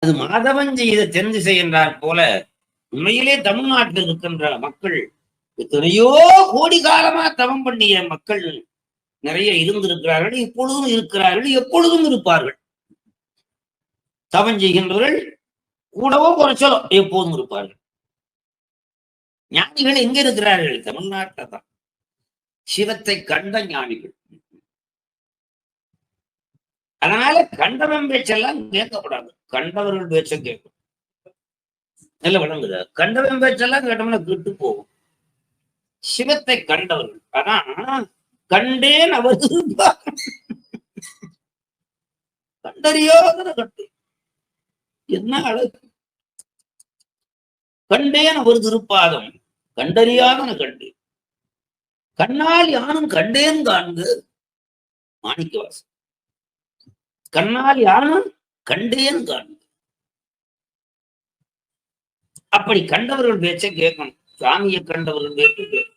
அது மாதவன் செய்த தென்திசை என்றார் போல உண்மையிலே தமிழ்நாட்டில் இருக்கின்ற மக்கள் எத்தனையோ கோடி காலமா தவம் பண்ணிய மக்கள் நிறைய இருந்திருக்கிறார்கள், இப்பொழுதும் இருக்கிறார்கள், எப்பொழுதும் இருப்பார்கள். தவம் செய்கின்றவர்கள் கூடவோ குறைச்சலோ எப்போதும் இருப்பார்கள். ஞானிகள் எங்க இருக்கிறார்கள்? தமிழ்நாட்டில் தான். சிவத்தை கண்ட ஞானிகள். அதனால கண்டவன் பேச்செல்லாம் கேட்கக்கூடாது, கண்டவர்கள் பேச்ச கேட்கும். நல்ல விளங்குதா? கண்டவன் பேச்செல்லாம் கேட்டோம்னா கெட்டு போகும். சிவத்தை கண்டவர்கள் அதான் கண்டேன் அவரது கண்டறியாத கண்டு. என்ன அழகு! கண்டேன் அவர் திருப்பாதம் கண்டறியாதன கண்டு கண்ணால் யானும் கண்டேன் காண்க மாணிக்கவாசன். கண்ணால் யானும் கண்டேன் காண்க. அப்படி கண்டவர்கள் பேச்சை கேட்கணும். சாமியை கண்டவர்கள் பேச்சு கேட்கணும்.